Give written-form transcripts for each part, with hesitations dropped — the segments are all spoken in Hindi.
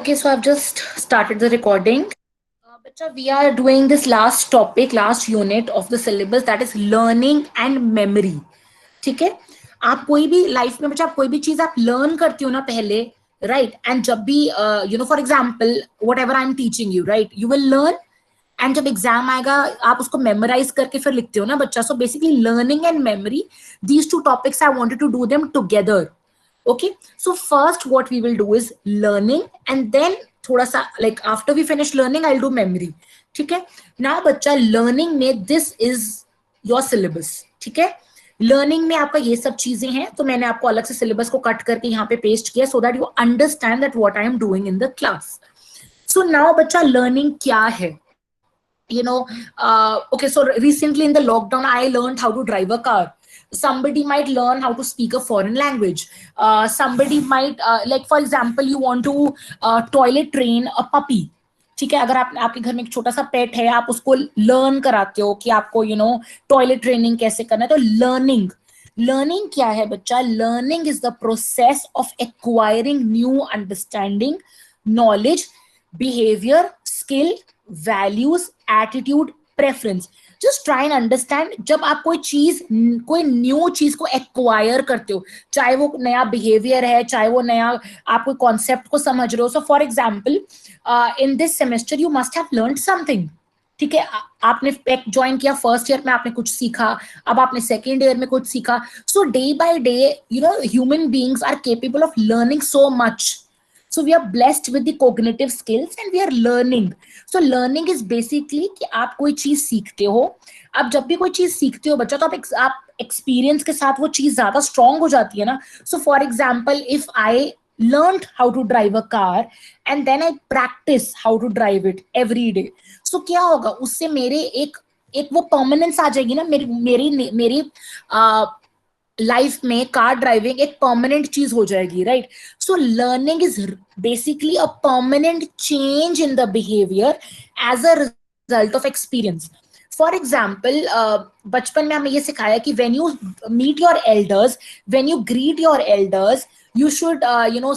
Okay, so I've just started the recording. Bacha, we are doing this last topic, last unit of the syllabus, that is learning and memory. ठीक है. आप कोई भी लाइफ में बच्चा, आप कोई भी चीज आप लर्न करती हो ना पहले, राइट, एंड जब भी for example what ever I am teaching you, right, you will learn, and जब एग्जाम आएगा आप उसको मेमोराइज करके फिर लिखते हो ना बच्चा. So basically learning and memory, these two topics I wanted to do them together. Okay, so first what we will do is learning, and then थोड़ा सा like after we finish learning I'll do memory. ठीक है. now बच्चा learning में this is your syllabus. ठीक है. लर्निंग में आपका ये सब चीजें हैं, तो मैंने आपको अलग से सिलेबस को कट करके यहाँ पे पेस्ट किया so that you understand that what I am doing in the class. so now बच्चा लर्निंग क्या है, okay, so recently in the lockdown I learned how to drive a car. Somebody might learn how to speak a foreign language. Somebody might like for example you want to toilet train a puppy. ठीक है. अगर आपके घर में एक छोटा सा पेट है, आप उसको लर्न कराते हो कि आपको टॉयलेट ट्रेनिंग कैसे करना है. तो लर्निंग क्या है बच्चा? Learning is the process of acquiring new understanding, knowledge, behaviour, skill, values, attitude, preference. Just try and understand. जब आप कोई न्यू चीज को एक्वायर करते हो, चाहे वो नया बिहेवियर है, चाहे वो नया आप कोई कॉन्सेप्ट को समझ रहे हो. सो for example in this semester you must have learned something. ठीक है. आपने ज्वाइन किया फर्स्ट ईयर में, आपने कुछ सीखा, अब आपने सेकेंड ईयर में कुछ सीखा. So day by day human beings are capable of learning so much. So we are blessed with the cognitive skills and we are learning. So learning is basically कि आप कोई चीज सीखते हो. आप जब भी कोई चीज सीखते हो बच्चा, तो आप एक्सपीरियंस के साथ वो चीज ज्यादा स्ट्रांग हो जाती है ना. सो for example if I learned how to drive a car and then I practice how to drive it every day, so क्या होगा उससे मेरे एक वो परमानेंस आ जाएगी ना. मेरी लाइफ में कार ड्राइविंग एक परमानेंट चीज हो जाएगी, right. So learning is basically a permanent change in the behaviour as a result of experience. For example बचपन में हमें ये सिखाया कि when you meet your elders, when you greet your elders, you should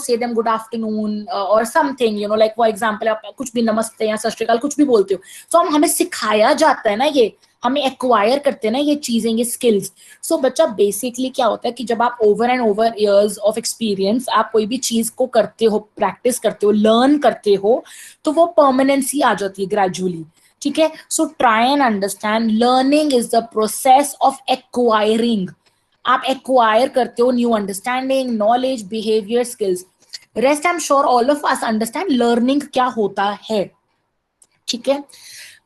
say them good afternoon or something, like for example आप कुछ भी नमस्ते या सत श्री अकाल कुछ भी बोलते हो. तो हमें सिखाया जाता है ना, ये हमें एक्वायर करते हैं ना ये चीजें, ये स्किल्स. सो बच्चा बेसिकली क्या होता है कि जब आप over and over years of experience आप कोई भी चीज को करते हो, प्रैक्टिस करते हो, लर्न करते हो, तो वो परमानेंसी आ जाती है ग्रेजुअली. ठीक है. सो try and understand learning is the process of acquiring. आप एक्वायर करते हो new understanding, knowledge, behaviour, skills. Rest I am sure all of us understand learning क्या होता है. ठीक है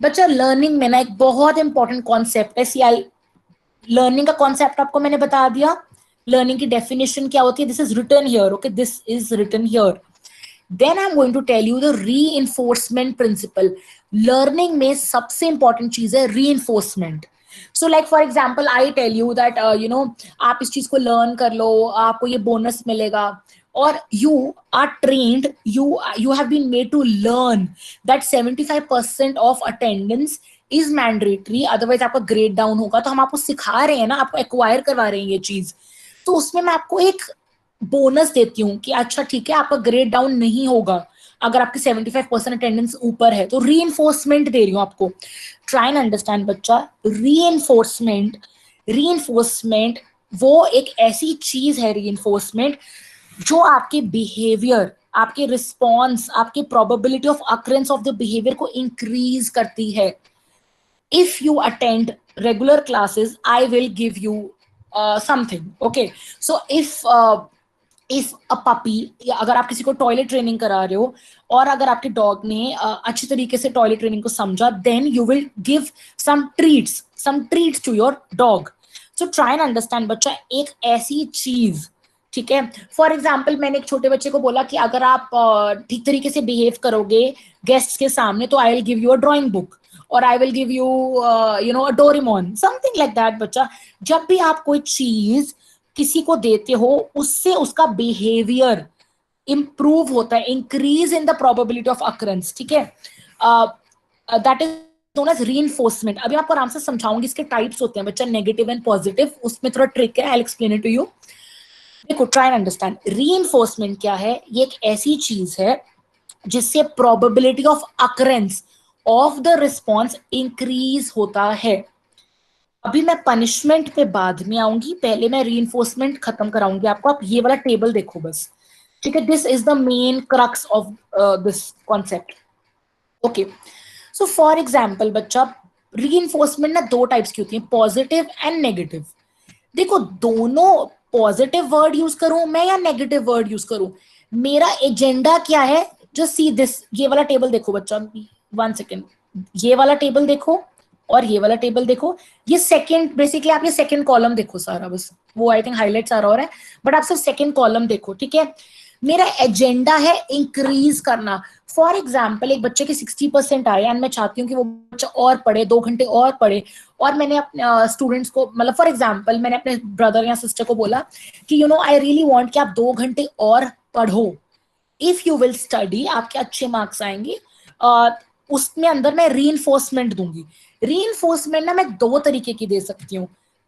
बच्चा. लर्निंग में ना एक बहुत इंपॉर्टेंट कॉन्सेप्ट है. सीआई लर्निंग का कॉन्सेप्ट आपको मैंने बता दिया. लर्निंग की डेफिनेशन क्या होती है, this is written here. Okay, this is written here. Then I am going to tell you the reinforcement principle. Learning में सबसे इंपॉर्टेंट चीज है reinforcement. So like for example I tell you that आप इस चीज को लर्न कर लो, आपको ये बोनस मिलेगा, और you are trained, you have been made to learn that 75% of attendance is mandatory, otherwise आपका ग्रेड डाउन होगा. तो हम आपको सिखा रहे हैं ना, आपको एक्वायर करवा रहे हैं ये चीज, तो उसमें मैं आपको एक बोनस देती हूँ कि अच्छा ठीक है आपका ग्रेड डाउन नहीं होगा अगर आपकी 75% अटेंडेंस ऊपर है. तो रीइंफोर्समेंट दे रही हूँ आपको. ट्राई एंड अंडरस्टैंड बच्चा. रीइंफोर्समेंट वो एक ऐसी चीज है, रीइंफोर्समेंट, जो आपके बिहेवियर, आपके रिस्पॉन्स, आपके probability of occurrence of the behaviour को इंक्रीज करती है. If you attend regular classes I will give you something. Okay, so if a puppy, अगर आप किसी को टॉयलेट ट्रेनिंग करा रहे हो और अगर आपके डॉग ने अच्छी तरीके से टॉयलेट ट्रेनिंग को समझा, then you will give some treats to your dog. So try and understand बच्चा एक ऐसी चीज. ठीक है. फॉर एग्जाम्पल मैंने एक छोटे बच्चे को बोला कि अगर आप ठीक तरीके से बिहेव करोगे गेस्ट्स के सामने तो I will give you a drawing book, और I will give you a Doraemon, something like that. बच्चा जब भी आप कोई चीज किसी को देते हो उससे उसका बिहेवियर इंप्रूव होता है, increase in the probability of occurrence. ठीक है. That is known as reinforcement. अभी आपको आराम से समझाऊंगी. इसके टाइप्स होते हैं बच्चा, नेगेटिव एंड पॉजिटिव. उसमें थोड़ा ट्रिक है, I will explain it to you. देखो, ट्राई एंड अंडरस्टैंड. रीइंफोर्समेंट क्या है? ये एक ऐसी चीज है जिससे probability of occurrence of the response increase होता है। अभी मैं पनिशमेंट पे बाद में आऊंगी, पहले मैं रीइंफोर्समेंट खत्म कराऊंगी आपको। आप ये वाला टेबल देखो बस, ठीक है। This is the main crux of this concept. Okay, so for example बच्चा, रीइंफोर्समेंट ना दो टाइप्स की होती है, पॉजिटिव एंड नेगेटिव। देखो, दोनों पॉजिटिव वर्ड यूज करूं मैं या नेगेटिव वर्ड यूज करूं, मेरा एजेंडा क्या है। जस्ट सी दिस, ये वाला टेबल देखो बच्चा, 1 सेकेंड, ये वाला टेबल देखो और ये वाला टेबल देखो। ये सेकंड, बेसिकली आप ये सेकंड कॉलम देखो सारा, बस वो आई थिंक हाईलाइट सारा हो रहा है, बट आप सिर्फ सेकंड कॉलम देखो, ठीक है। मेरा एजेंडा है इंक्रीज करना। फॉर एग्जाम्पल, एक बच्चे के 60% आए एंड मैं चाहती हूँ कि वो बच्चा और पढ़े, 2 घंटे और पढ़े। और मैंने अपने स्टूडेंट्स को, मतलब फॉर एग्जाम्पल मैंने अपने ब्रदर या सिस्टर को बोला कि आई रियली वांट कि आप 2 घंटे और पढ़ो। इफ यू विल स्टडी, आपके अच्छे मार्क्स आएंगे। उसमें अंदर मैं रीइंफोर्समेंट दूंगी। रीइंफोर्समेंट ना मैं दो तरीके की दे सकती हूँ,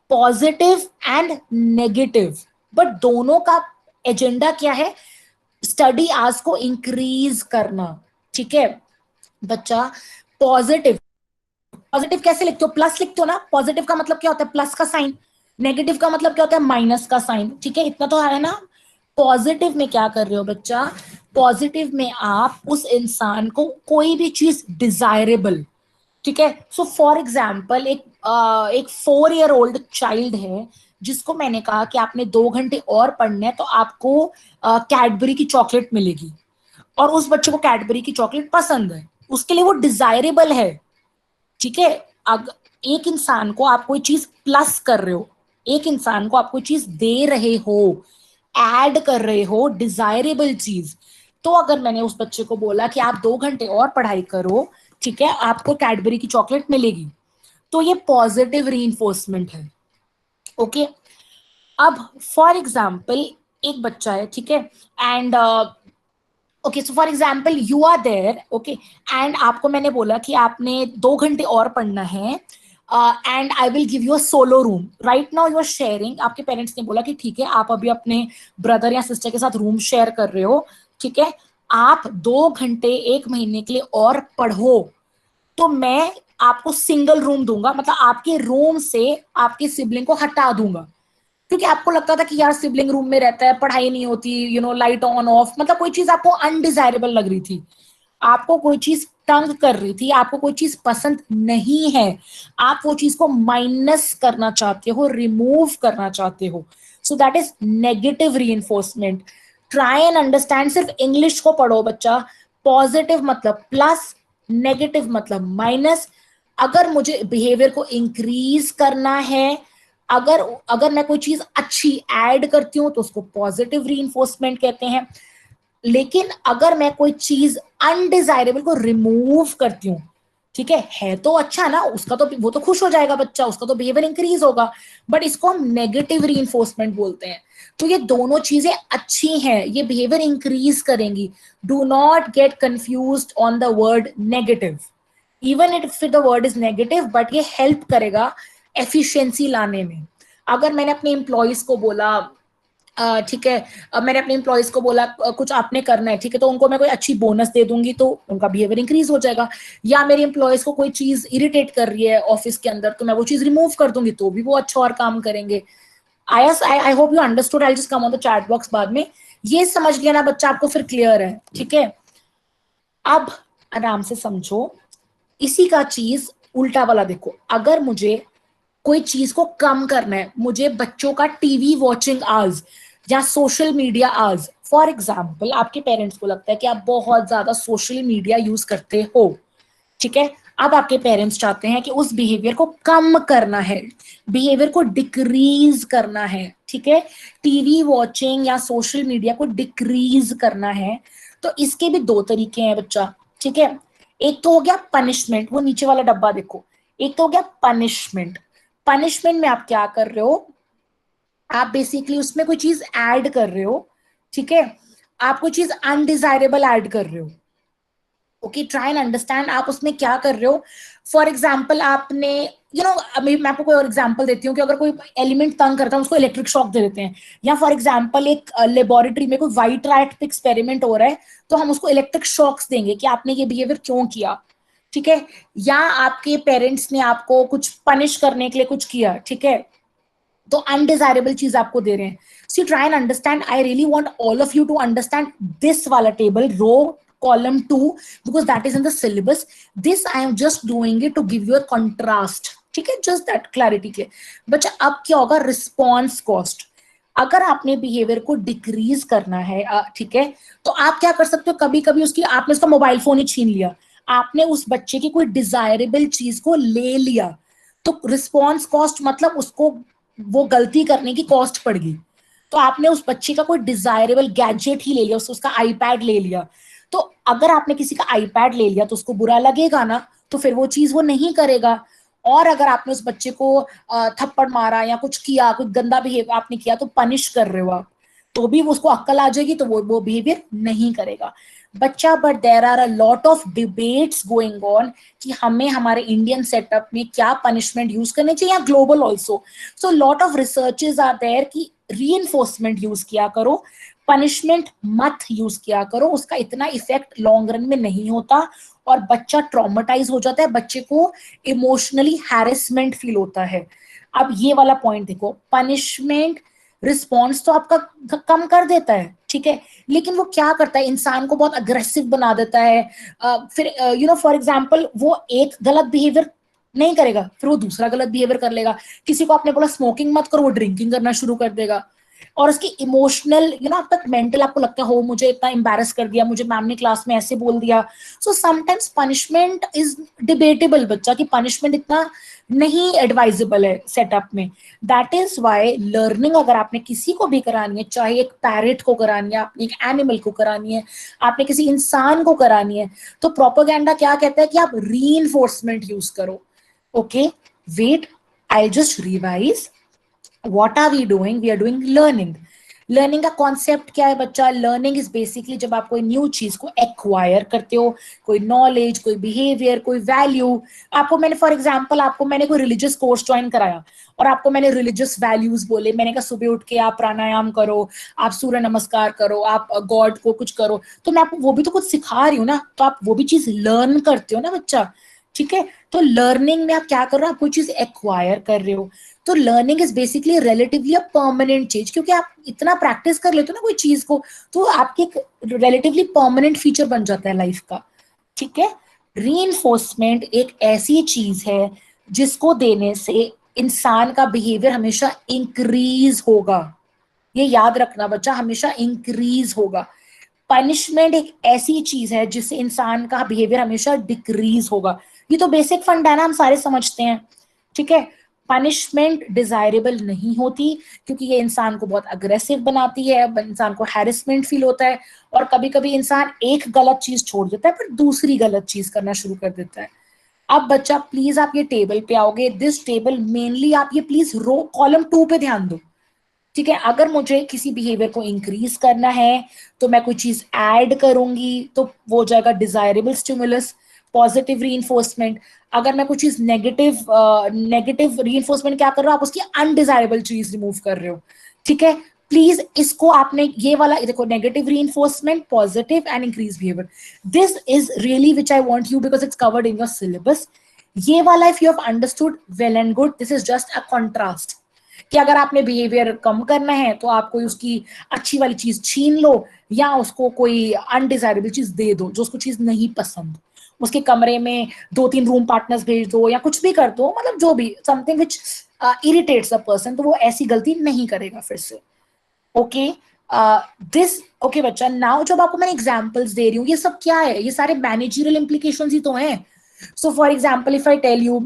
पॉजिटिव एंड नेगेटिव। बट दोनों का एजेंडा क्या है, स्टडी आवर्स को इंक्रीज करना, ठीक है बच्चा। पॉजिटिव, पॉजिटिव कैसे लिखते हो, प्लस लिखते हो ना। पॉजिटिव का मतलब क्या होता है, प्लस का साइन। नेगेटिव का मतलब क्या होता है, माइनस का साइन, ठीक है, इतना तो है ना। पॉजिटिव में क्या कर रहे हो बच्चा, पॉजिटिव में आप उस इंसान को कोई भी चीज डिजायरेबल, ठीक है। सो फॉर एग्जाम्पल, एक 4 ईयर ओल्ड चाइल्ड है जिसको मैंने कहा कि आपने 2 घंटे और पढ़ने हैं तो आपको कैडबरी की चॉकलेट मिलेगी, और उस बच्चे को कैडबरी की चॉकलेट पसंद है, उसके लिए वो डिजायरेबल है, ठीक है। अगर एक इंसान को आप कोई चीज प्लस कर रहे हो, एक इंसान को आप कोई चीज दे रहे हो, ऐड कर रहे हो, डिजायरेबल चीज, तो अगर मैंने उस बच्चे को बोला कि आप 2 घंटे और पढ़ाई करो, ठीक है, आपको कैडबरी की चॉकलेट मिलेगी, तो ये पॉजिटिव रीइंफोर्समेंट है। ओके, अब फॉर एग्जाम्पल एक बच्चा है, ठीक है, and okay, so for example you are there, okay, and आपको मैंने बोला कि आपने 2 घंटे और पढ़ना है, and I will give you a solo room. Right now you are sharing, आपके पेरेंट्स ने बोला कि ठीक है, आप अभी अपने ब्रदर या सिस्टर के साथ रूम शेयर कर रहे हो, ठीक है, आप 2 घंटे 1 महीने के लिए और पढ़ो, तो मैं आपको सिंगल रूम दूंगा, मतलब आपके रूम से आपके सिबलिंग को हटा दूंगा, क्योंकि आपको लगता था कि यार सिबलिंग रूम में रहता है, पढ़ाई नहीं होती, लाइट ऑन ऑफ, मतलब कोई चीज आपको अनडिजायरेबल लग रही थी, आपको कोई चीज तंग कर रही थी, आपको कोई चीज पसंद नहीं है, आप वो चीज को माइनस करना चाहते हो, रिमूव करना चाहते हो। So that is negative reinforcement. Try and understand, सिर्फ इंग्लिश को पढ़ो बच्चा। पॉजिटिव मतलब प्लस, नेगेटिव मतलब माइनस। अगर मुझे बिहेवियर को इंक्रीज करना है, अगर अगर मैं कोई चीज अच्छी ऐड करती हूँ तो उसको पॉजिटिव रीइंफोर्समेंट कहते हैं। लेकिन अगर मैं कोई चीज अनडिजायरेबल को रिमूव करती हूँ, ठीक है तो अच्छा ना, उसका तो वो तो खुश हो जाएगा बच्चा, उसका तो बिहेवियर इंक्रीज होगा, बट इसको हम नेगेटिव रीइंफोर्समेंट बोलते हैं। तो ये दोनों चीजें अच्छी हैं, ये बिहेवियर इंक्रीज करेंगी। Do not gate confused on the word negative, even if the word is negative, but ये हेल्प करेगा एफिशिएंसी लाने में। अगर मैंने अपने एम्प्लॉयज को बोला, ठीक है, मैंने अपने एम्प्लॉयज को बोला कुछ आपने करना है, ठीक है, तो उनको मैं कोई अच्छी बोनस दे दूंगी तो उनका बिहेवियर इंक्रीज हो जाएगा। या मेरे एम्प्लॉयज को कोई चीज इरिटेट कर रही है ऑफिस के अंदर, तो मैं वो चीज रिमूव कर दूंगी तो भी वो अच्छा और काम करेंगे। I hope you understood. I just come on the chat box बाद में। ये समझ लिया ना बच्चा, आपको फिर क्लियर है, ठीक है। अब आराम से समझो, इसी का चीज उल्टा वाला देखो। अगर मुझे कोई चीज को कम करना है, मुझे बच्चों का टीवी वॉचिंग आवर्स या social media hours, for example आपके पेरेंट्स को लगता है कि आप बहुत ज्यादा सोशल मीडिया यूज करते हो, ठीक है, अब आपके पेरेंट्स चाहते हैं कि उस बिहेवियर को कम करना है, बिहेवियर को डिक्रीज करना है, ठीक है, टीवी वॉचिंग या सोशल मीडिया को डिक्रीज करना है। तो इसके भी दो तरीके हैं बच्चा, ठीक है। एक तो हो गया पनिशमेंट, वो नीचे वाला डब्बा देखो, एक तो हो गया पनिशमेंट। पनिशमेंट में आप क्या कर रहे हो, आप बेसिकली उसमें कोई चीज ऐड कर रहे हो, ठीक है, आप कोई चीज अनडिजायरेबल ऐड कर रहे हो। ओके, ट्राई एंड अंडरस्टैंड आप उसमें क्या कर रहे हो। फॉर एग्जाम्पल आपने यू नो, अभी मैं आपको कोई और एग्जांपल देती हूँ कि अगर कोई एलिमेंट तंग करता है उसको इलेक्ट्रिक शॉक दे देते हैं, या फॉर एग्जांपल एक लेबोरेटरी में कोई व्हाइट रैट पे एक्सपेरिमेंट हो रहा है तो हम उसको इलेक्ट्रिक शॉक्स देंगे कि आपने ये बिहेवियर क्यों किया, ठीक है, या आपके पेरेंट्स ने आपको कुछ पनिश करने के लिए कुछ किया, ठीक है, तो अनडिजायरेबल चीज आपको दे रहे हैं. So try and understand. I really want all of you to understand this वाला table, row column 2, because that is in the syllabus. This I am just doing it to give you a contrast, ठीक है, just that clarity के. बच्चा अब क्या होगा, रिस्पॉन्स कॉस्ट. अगर आपने बिहेवियर को डिक्रीज करना है, ठीक है, तो आप क्या कर सकते हो, कभी कभी उसकी आपने उसका मोबाइल फोन ही छीन लिया, आपने उस बच्चे की कोई डिजायरेबल चीज को ले लिया, तो रिस्पॉन्स कॉस्ट मतलब उसको वो गलती करने की कॉस्ट पड़ गई. तो आपने उस बच्चे का कोई डिजायरेबल गैजेट ही ले लिया, उसका आईपैड ले लिया. तो अगर आपने किसी का आईपैड ले लिया तो उसको बुरा लगेगा ना, तो फिर वो चीज वो नहीं करेगा. और अगर आपने उस बच्चे को थप्पड़ मारा या कुछ किया, कुछ गंदा बिहेवियर आपने किया, तो पनिश कर रहे हो आप, तो भी उसको अक्ल आ जाएगी, तो वो बिहेवियर नहीं करेगा बच्चा. But there are a lot of debates going on कि हमें हमारे इंडियन सेटअप में क्या पनिशमेंट यूज करने चाहिए, या global also. So lot of researches are there कि रीइंफोर्समेंट यूज किया करो, पनिशमेंट मत यूज किया करो, उसका इतना इफेक्ट लॉन्ग रन में नहीं होता और बच्चा ट्रॉमेटाइज हो जाता है, बच्चे को इमोशनली हैरेसमेंट फील होता है. अब ये वाला पॉइंट देखो, पनिशमेंट रिस्पॉन्स तो आपका कम कर देता है, ठीक है, लेकिन वो क्या करता है, इंसान को बहुत अग्रेसिव बना देता है. फिर यू नो, फॉर एग्जाम्पल वो एक गलत बिहेवियर नहीं करेगा, फिर वो दूसरा गलत बिहेवियर कर लेगा. किसी को आपने बोला स्मोकिंग मत करो, वो ड्रिंकिंग करना शुरू कर देगा. और उसकी इमोशनल, यू नो, अब तक मेंटल आपको लगता है हो मुझे इतना एम्बैरस कर दिया, मुझे मैम ने क्लास में ऐसे बोल दिया. So sometimes punishment is debatable बच्चा, कि पनिशमेंट इतना नहीं एडवाइजेबल है सेटअप में. दैट इज वाई लर्निंग अगर आपने किसी को भी करानी है, चाहे एक पैरेट को करानी है, आपने एक एनिमल को करानी है, आपने किसी इंसान को करानी है, तो प्रोपेगेंडा क्या कहता है कि आप रीइंफोर्समेंट यूज करो. Okay, wait, I just revise. what are we doing, we are doing learning. Learning का कॉन्सेप्ट क्या है बच्चा, लर्निंग इज बेसिकली जब आप कोई न्यू चीज को एक्वायर करते हो, कोई नॉलेज, कोई बिहेवियर, कोई वैल्यू. आपको मैंने फॉर एग्जांपल आपको मैंने कोई रिलीजियस कोर्स ज्वाइन कराया और आपको मैंने रिलीजियस वैल्यूज बोले, मैंने कहा सुबह उठ के आप प्राणायाम करो, आप सूर्य नमस्कार करो, आप गॉड को कुछ करो, तो मैं आपको वो भी तो कुछ सिखा रही हूँ ना, तो आप वो भी चीज लर्न करते हो ना बच्चा, ठीक है. तो लर्निंग में आप क्या कर रहे हो, आप कोई चीज एक्वायर कर रहे हो. तो learning is basically relatively a permanent चीज, क्योंकि आप इतना प्रैक्टिस कर लेते हो ना कोई चीज को, तो आपकी एक रिलेटिवली परमानेंट फीचर बन जाता है लाइफ का, ठीक है. रीइंफोर्समेंट एक ऐसी चीज है जिसको देने से इंसान का बिहेवियर हमेशा इंक्रीज होगा. ये याद रखना बच्चा, हमेशा इंक्रीज होगा. पनिशमेंट एक ऐसी चीज है जिससे इंसान का बिहेवियर हमेशा डिक्रीज होगा. ये तो बेसिक फंड है ना, हम सारे समझते हैं, ठीक है. पनिशमेंट डिजायरेबल नहीं होती क्योंकि ये इंसान को बहुत अग्रेसिव बनाती है, इंसान को हैरेसमेंट फील होता है, और कभी कभी इंसान एक गलत चीज छोड़ देता है पर दूसरी गलत चीज करना शुरू कर देता है. अब बच्चा प्लीज आप ये टेबल पे आओगे, दिस टेबल मेनली आप ये प्लीज रो कॉलम 2 पे ध्यान दो, ठीक है. अगर मुझे किसी बिहेवियर को इंक्रीज करना है तो मैं कोई चीज ऐड करूंगी, तो वो हो जाएगा डिजायरेबल स्टिमुलस, पॉजिटिव रीइंफोर्समेंट. अगर मैं कोई चीज नेगेटिव रीइंफोर्समेंट क्या कर रहा हूं, आप उसकी अनडिजायरेबल चीज रिमूव कर रहे हो, ठीक है. प्लीज इसको आपने ये वाला देखो, negative reinforcement, positive and increase behaviour, this is really which I want you because it's covered in your syllabus. ये वाला if you have understood well and good, this is just a contrast, कि अगर आपने बिहेवियर कम करना है तो आप कोई उसकी अच्छी वाली चीज छीन लो, या उसको कोई अनडिजायरेबल चीज दे दो जो उसको चीज नहीं पसंद, उसके कमरे में 2-3 रूम पार्टनर्स भेज दो या कुछ भी कर दो, मतलब जो भी something which irritates a person, तो वो ऐसी गलती नहीं करेगा फिर से. ओके, दिस ओके बच्चा. नाउ जब आपको मैंने एग्जांपल्स दे रही हूँ, ये सब क्या है, ये सारे मैनेजरियल इंप्लीकेशंस ही तो हैं. So for example if I tell you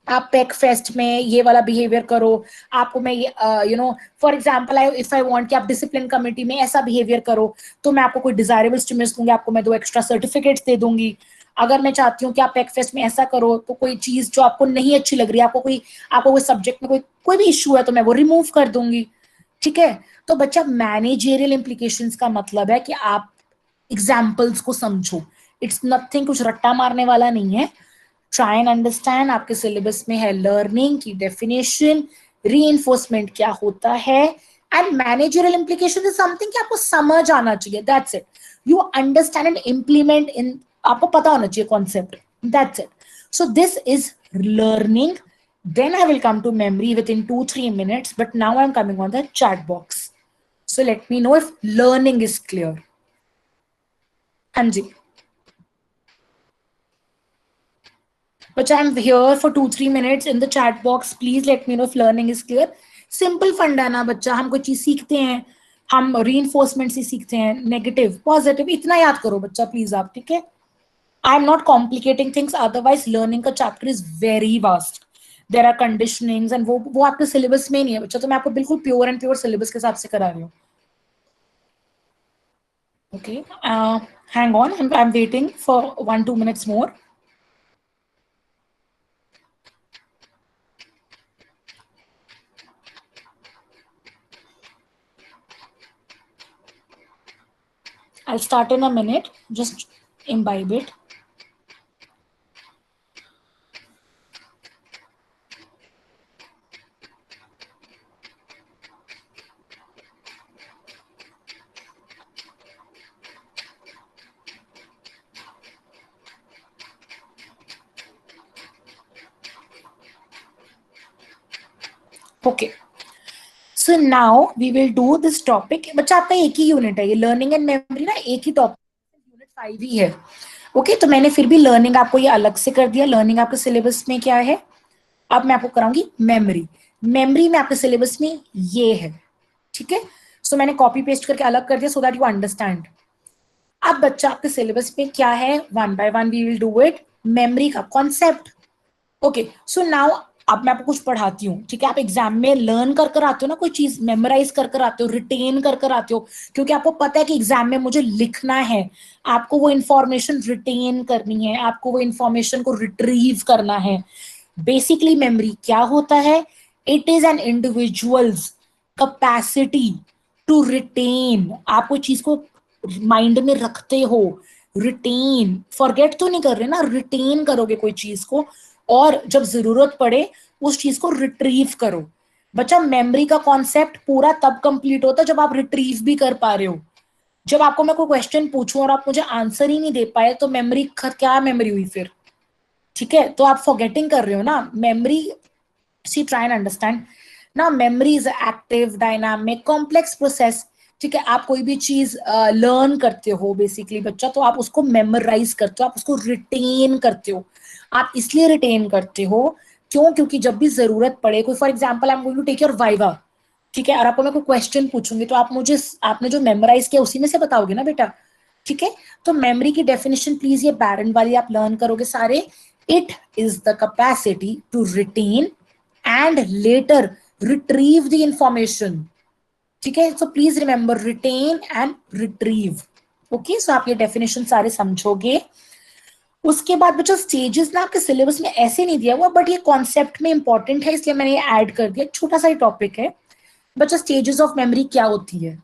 आप पेक फेस्ट में ये वाला बिहेवियर करो, आपको मैं ये you know, for example if I want कि आप डिसिप्लिन कमेटी में ऐसा बिहेवियर करो, तो मैं आपको कोई डिजायरेबल स्टिमुलस दूंगी, आपको मैं 2 एक्स्ट्रा सर्टिफिकेट्स दे दूंगी. अगर मैं चाहती हूँ कि आप पेक फेस्ट में ऐसा करो, तो कोई चीज जो आपको नहीं अच्छी लग रही है, आपको कोई सब्जेक्ट में कोई भी इश्यू है, तो मैं वो रिमूव कर दूंगी, ठीक है. तो बच्चा मैनेजेरियल इंप्लीकेशंस का मतलब है कि आप एग्जाम्पल्स को समझो, इट्स नथिंग, कुछ रट्टा मारने वाला नहीं है. ट्राई एंड अंडरस्टैंड आपके सिलेबस में है लर्निंग की डेफिनेशन, रीइंफोर्समेंट क्या होता है, and managerial implication is something कि आपको समझ आना चाहिए, that's it. You understand and implement in, आपको पता होना चाहिए concept, that's it. So this is learning. Then I will come to memory within 2-3 minutes, but now I'm coming on the chat box. So let me know if learning is clear. Anji. But I'm here for 2-3 minutes in the chat box. Please let me know if learning is clear. Simple फंडा ना बच्चा, हम कोई चीज सीखते हैं, हम reinforcement से सीखते हैं, नेगेटिव पॉजिटिव, इतना याद करो बच्चा प्लीज आप, ठीक है. I am not complicating things, otherwise learning का chapter is very vast. There are conditionings and वो आपके सिलेबस में नहीं है बच्चा, तो मैं आपको बिल्कुल प्योर एंड प्योर सिलेबस के हिसाब से करा रही हूँ. Okay, hang on, I am waiting for 1-2 minutes more. I'll start in a minute. Just imbibe it. Okay. So now we will do this topic. बच्चा आपका एक ही यूनिट है ये, लर्निंग एंड मेमोरी ना एक ही टॉपिक, यूनिट 5 ही है. ओके, तो मैंने फिर भी लर्निंग आपको ये अलग से कर दिया. लर्निंग आपके सिलेबस में क्या है, अब मैं आपको कराऊंगी मेमोरी. मेमोरी में आपके सिलेबस में ये है, ठीक है. सो मैंने कॉपी पेस्ट करके अलग कर दिया सो दैट यू अंडरस्टैंड. अब बच्चा आपके सिलेबस में क्या है, one by one we will do it. Memory का कॉन्सेप्ट. ओके, सो नाउ अब मैं आपको कुछ पढ़ाती हूँ, ठीक है. आप एग्जाम में लर्न कर कर आते हो ना, कोई चीज मेमोराइज कर कर आते हो, रिटेन कर कर आते हो, क्योंकि आपको पता है कि एग्जाम में मुझे लिखना है. आपको वो इंफॉर्मेशन रिटेन करनी है, आपको वो इंफॉर्मेशन को रिट्रीव करना है. बेसिकली मेमोरी क्या होता है, it is an individual's capacity to retain. आप कोई चीज को माइंड में रखते हो, रिटेन, फॉरगेट तो नहीं कर रहे ना, रिटेन करोगे कोई चीज को, और जब जरूरत पड़े उस चीज को रिट्रीव करो. बच्चा मेमोरी का कॉन्सेप्ट पूरा तब कंप्लीट होता है जब आप रिट्रीव भी कर पा रहे हो. जब आपको मैं कोई क्वेश्चन पूछूं और आप मुझे आंसर ही नहीं दे पाए तो मेमोरी क्या मेमोरी हुई फिर, ठीक है. तो आप फॉरगेटिंग कर रहे हो ना memory. See try and understand ना, memory is active dynamic complex process, ठीक है. आप कोई भी चीज लर्न करते हो बेसिकली बच्चा, तो आप उसको मेमोराइज करते हो, आप उसको रिटेन करते हो. आप इसलिए रिटेन करते हो क्यों, क्योंकि जब भी जरूरत पड़े, कोई for example I am going to take your viva, ठीक है, और आपको मैं कोई क्वेश्चन पूछूंगी तो आप मुझे, आपने जो मेमोराइज किया उसी में से बताओगे ना बेटा, ठीक है. तो मेमोरी की डेफिनेशन प्लीज ये बैरन वाली आप लर्न करोगे सारे. It is the capacity to retain and later retrieve the information, ठीक है. So please remember retain and retrieve. Okay, so आप ये डेफिनेशन सारे समझोगे. उसके बाद बच्चों स्टेजेस ना आपके सिलेबस में ऐसे नहीं दिया हुआ, बट ये कॉन्सेप्ट में इंपॉर्टेंट है इसलिए मैंने ये ऐड कर दिया. छोटा सा ही टॉपिक है बच्चों. स्टेजेस ऑफ मेमोरी क्या होती है,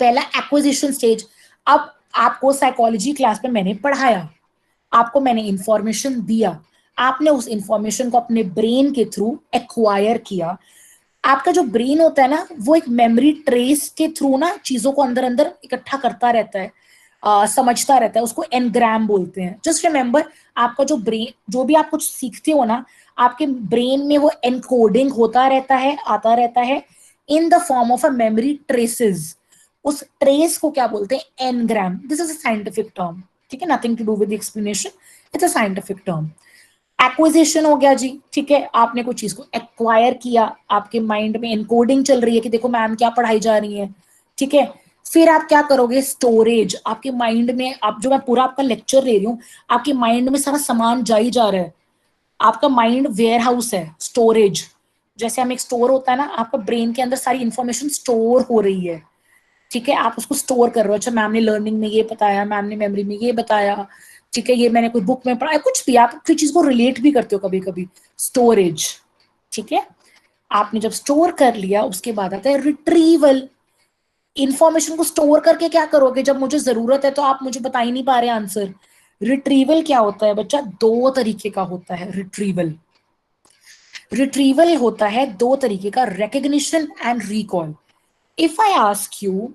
पहला एक्विजिशन स्टेज. अब आपको साइकोलॉजी क्लास में मैंने पढ़ाया, आपको मैंने इंफॉर्मेशन दिया, आपने उस इंफॉर्मेशन को अपने ब्रेन के थ्रू एक्वायर किया. आपका जो ब्रेन होता है ना, वो एक मेमोरी ट्रेस के थ्रू ना चीजों को अंदर अंदर इकट्ठा करता रहता है, समझता रहता है, उसको एनग्राम बोलते हैं. जस्ट रिमेंबर, आपका जो ब्रेन, जो भी आप कुछ सीखते हो ना, आपके ब्रेन में वो एनकोडिंग होता रहता है, आता रहता है in the form of a memory traces. उस ट्रेस को क्या बोलते हैं, engram. This is a scientific term, ठीक है, nothing to do with explanation, it's a scientific term. Acquisition हो गया जी, ठीक है, आपने कोई चीज को एक्वायर किया, आपके माइंड में एनकोडिंग चल रही है कि देखो मैम क्या पढ़ाई जा रही है, ठीक है. फिर आप क्या करोगे, स्टोरेज. आपके माइंड में, आप जो मैं पूरा आपका लेक्चर ले रही हूँ, आपके माइंड में सारा सामान जा ही जा रहा है. आपका माइंड वेयर हाउस है, स्टोरेज. जैसे हम एक स्टोर होता है ना, आपका ब्रेन के अंदर सारी इंफॉर्मेशन स्टोर हो रही है, ठीक है. आप उसको स्टोर कर रहे हो, अच्छा मैम ने लर्निंग में ये बताया, मैम ने मेमोरी में ये बताया, ठीक है, ये मैंने कोई बुक में पढ़ा, कुछ भी आप किसी चीज को रिलेट भी करते हो कभी कभी. स्टोरेज, ठीक है. आपने जब स्टोर कर लिया उसके बाद आता है रिट्रीवल. इंफॉर्मेशन को स्टोर करके क्या करोगे, जब मुझे जरूरत है तो आप मुझे बता ही नहीं पा रहे आंसर, रिट्रीवल क्या होता है बच्चा? दो तरीके का होता है रिट्रीवल। रिट्रीवल होता है दो तरीके का, recognition and recall. If I ask you,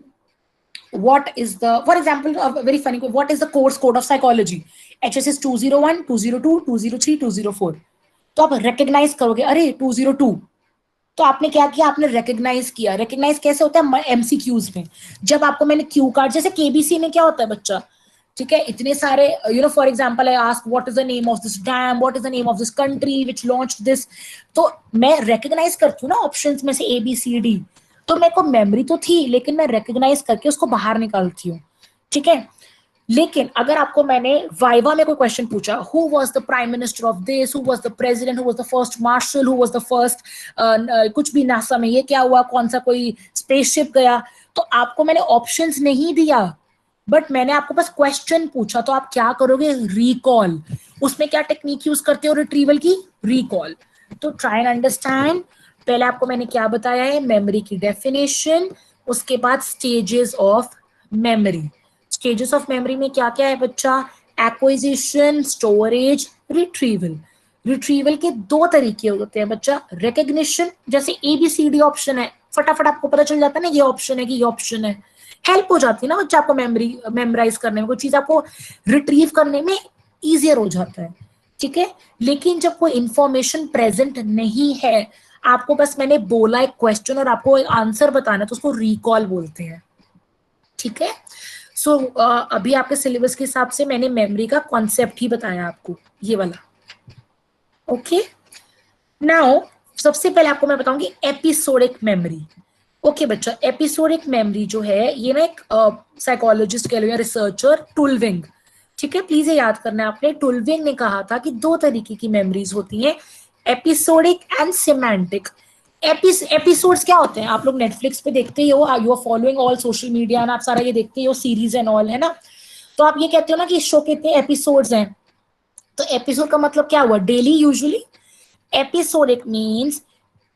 what is the, for example, a very funny, what is the course code of psychology? HSS 201, 202, 203, 204. तो आप recognize करोगे, अरे 202, तो आपने क्या किया? आपने recognize किया। recognize कैसे होता है? MCQs में, जब आपको मैंने क्यू कार्ड, जैसे केबीसी में क्या होता है बच्चा, ठीक है, इतने सारे, for example I ask what is the name of this dam, what is the name of this country which launched this, तो मैं रिकग्नाइज करती हूँ ना ऑप्शंस में से ABCD, तो मेरे को मेमोरी तो थी, लेकिन मैं रिकग्नाइज करके उसको बाहर निकालती हूँ, ठीक है। लेकिन अगर आपको मैंने वाइवा में कोई क्वेश्चन पूछा, who was the prime minister of this, who was the president, who was the first marshal, who was the first कुछ भी, नासा में ये क्या हुआ, कौन सा कोई स्पेसशिप गया, तो आपको मैंने ऑप्शंस नहीं दिया, बट मैंने आपको बस क्वेश्चन पूछा, तो आप क्या करोगे? रिकॉल। उसमें क्या टेक्निक यूज करते हो रिट्रीवल की? रिकॉल। तो ट्राई एंड अंडरस्टैंड। पहले आपको मैंने क्या बताया है? मेमोरी की डेफिनेशन, उसके बाद stages of memory. Stages of memory में क्या क्या है बच्चा? Acquisition, storage, retrieval. रिट्रीवल के दो तरीके होते हैं बच्चा। रिकग्निशन, जैसे ABCD ऑप्शन है, फटाफट आपको पता चल जाता है ना ये ऑप्शन है कि ये ऑप्शन है, हेल्प हो जाती है ना बच्चा आपको मेमोरी मेमोराइज करने में, कोई चीज आपको रिट्रीव करने में इजियर हो जाता है, ठीक है। लेकिन जब कोई इंफॉर्मेशन प्रेजेंट नहीं है, आपको बस मैंने बोला एक क्वेश्चन और आपको एक आंसर बताना है, तो उसको रिकॉल बोलते हैं, ठीक है। सो अभी आपके सिलेबस के हिसाब से मैंने मेमोरी का कॉन्सेप्ट ही बताया आपको, ये वाला, ओके। नाउ सबसे पहले आपको मैं बताऊंगी एपिसोडिक मेमोरी। ओके बच्चा, एपिसोडिक मेमोरी जो है ये ना एक साइकोलॉजिस्ट कह लो या रिसर्चर, टुलविंग, ठीक है, प्लीज ये याद करना है आपने। टुलविंग ने कहा था कि दो तरीके की मेमोरीज होती हैं, एपिसोडिक एंड सिमेंटिक। एपिसोड्स क्या होते हैं? आप लोग नेटफ्लिक्स पे देखते ही हो, you are following all social media, आप सारा ये देखते ही हो, सीरीज एंड ऑल, है ना। तो आप ये कहते हो ना कि इस शो के इतने एपिसोड्स हैं, तो एपिसोड का मतलब क्या हुआ? Daily usually. Episodic means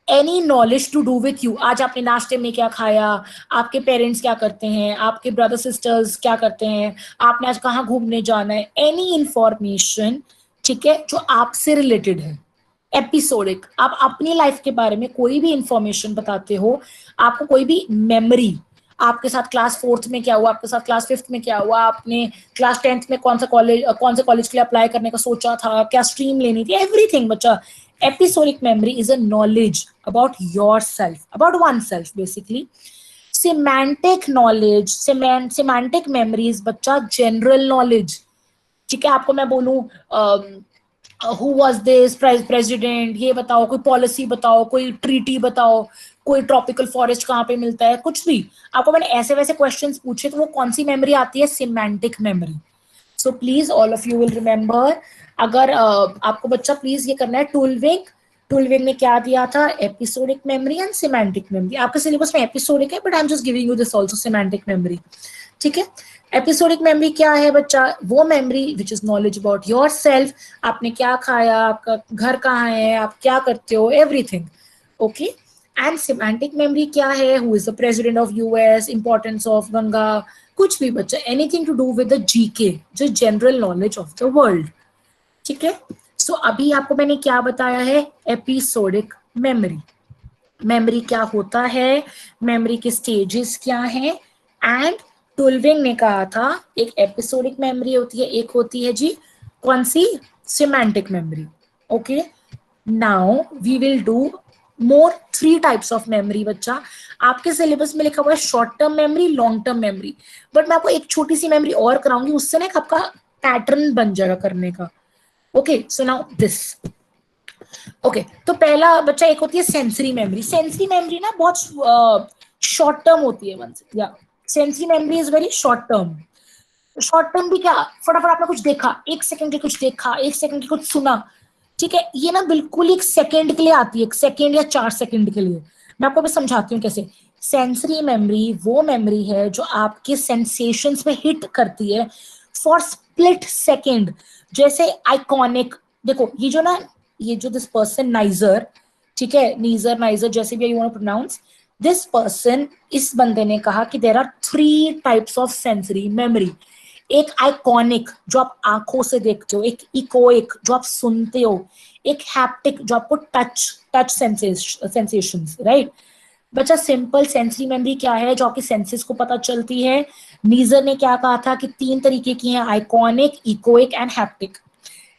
any knowledge to do with you. आज आपने नाश्ते में क्या खाया, आपके पेरेंट्स क्या करते हैं, आपके ब्रदर सिस्टर्स क्या करते हैं, आपने आज कहाँ घूमने जाना है, एनी इंफॉर्मेशन, ठीक है, जो आपसे रिलेटेड है। एपिसोडिक, आप अपनी लाइफ के बारे में कोई भी इंफॉर्मेशन बताते हो, आपको कोई भी मेमोरी, आपके साथ क्लास 4th में क्या हुआ, आपके साथ क्लास 5th में क्या हुआ, आपने क्लास 10th में कौन से कॉलेज के लिए अप्लाई करने का सोचा था, क्या स्ट्रीम लेनी थी, एवरीथिंग बच्चा। Episodic memory is a knowledge about yourself, about oneself basically. Semantic knowledge, semantic memories बच्चा general knowledge, ठीक है। आपको मैं बोलूं who was this president, ये बताओ, कोई पॉलिसी बताओ, कोई ट्रीटी बताओ, कोई ट्रॉपिकल फॉरेस्ट कहाँ पे मिलता है, कुछ भी आपको मैंने ऐसे वैसे क्वेश्चंस पूछे, तो वो कौन सी मेमोरी आती है? Semantic memory. So please all of you will remember, अगर आपको बच्चा प्लीज ये करना है, टुलविंग, टुलविंग ने क्या दिया था? Episodic memory and semantic memory. आपके सिलेबस में एपिसोडिक है, but I am just giving you this also semantic memory, ठीक है। एपिसोडिक मेमोरी क्या है बच्चा? वो memory which is knowledge about your self, आपने क्या खाया, आपका घर कहाँ है, आप क्या करते हो, everything, okay. And semantic memory क्या है? Who is the president of US, importance of Ganga, कुछ भी बच्चा, anything to do with the GK, जो general knowledge of the world, ठीक है। सो अभी आपको मैंने क्या बताया है? Episodic memory. मेमोरी क्या होता है, मेमोरी के स्टेजेस क्या हैं, एंड टुलविंग ने कहा था एक एपिसोडिक मेमोरी होती है, एक होती है जी कौन सी? Semantic memory, okay. Now we will do more 3 types of memory बच्चा। आपके सिलेबस में लिखा हुआ है short term memory, long term memory, but मैं आपको एक छोटी सी मेमोरी और कराऊंगी, उससे ना आपका पैटर्न बन जाएगा करने का, okay. So now this, okay. तो पहला बच्चा, एक होती है सेंसरी मेमोरी। सेंसरी मेमोरी ना बहुत शॉर्ट टर्म होती है, या sensory memory is very short term. Short term भी क्या, फटाफट आपने कुछ देखा, 1 सेकंड के कुछ देखा, 1 सेकंड के कुछ सुना, ठीक है, ये ना बिल्कुल 1 सेकंड के लिए आती है, 1 सेकंड या 4 सेकंड के लिए। मैं आपको भी समझाती हूँ कैसे। सेंसरी मेमोरी वो मेमोरी है जो आपके सेंसेशंस पे हिट करती है फॉर स्प्लिट सेकंड, जैसे आइकॉनिक, देखो ये जो ना, ये जो दिस पर्सन नाइजर, ठीक है, नीजर नाइजर जैसे भी you want to pronounce this person, इस बंदे ने कहा कि there are 3 types of sensory memory. एक आइकॉनिक जो आप आंखों से देखते हो, एक इकोइक जो आप सुनते हो, एक हैप्टिक जो आपको टच सेंसेशंस, राइट। बच्चा सिंपल सेंसरी मेमोरी क्या है, जो आपके सेंसेस को पता चलती है। नीजर ने क्या कहा था कि 3 तरीके की है, आइकॉनिक, इकोइक एंड हैप्टिक।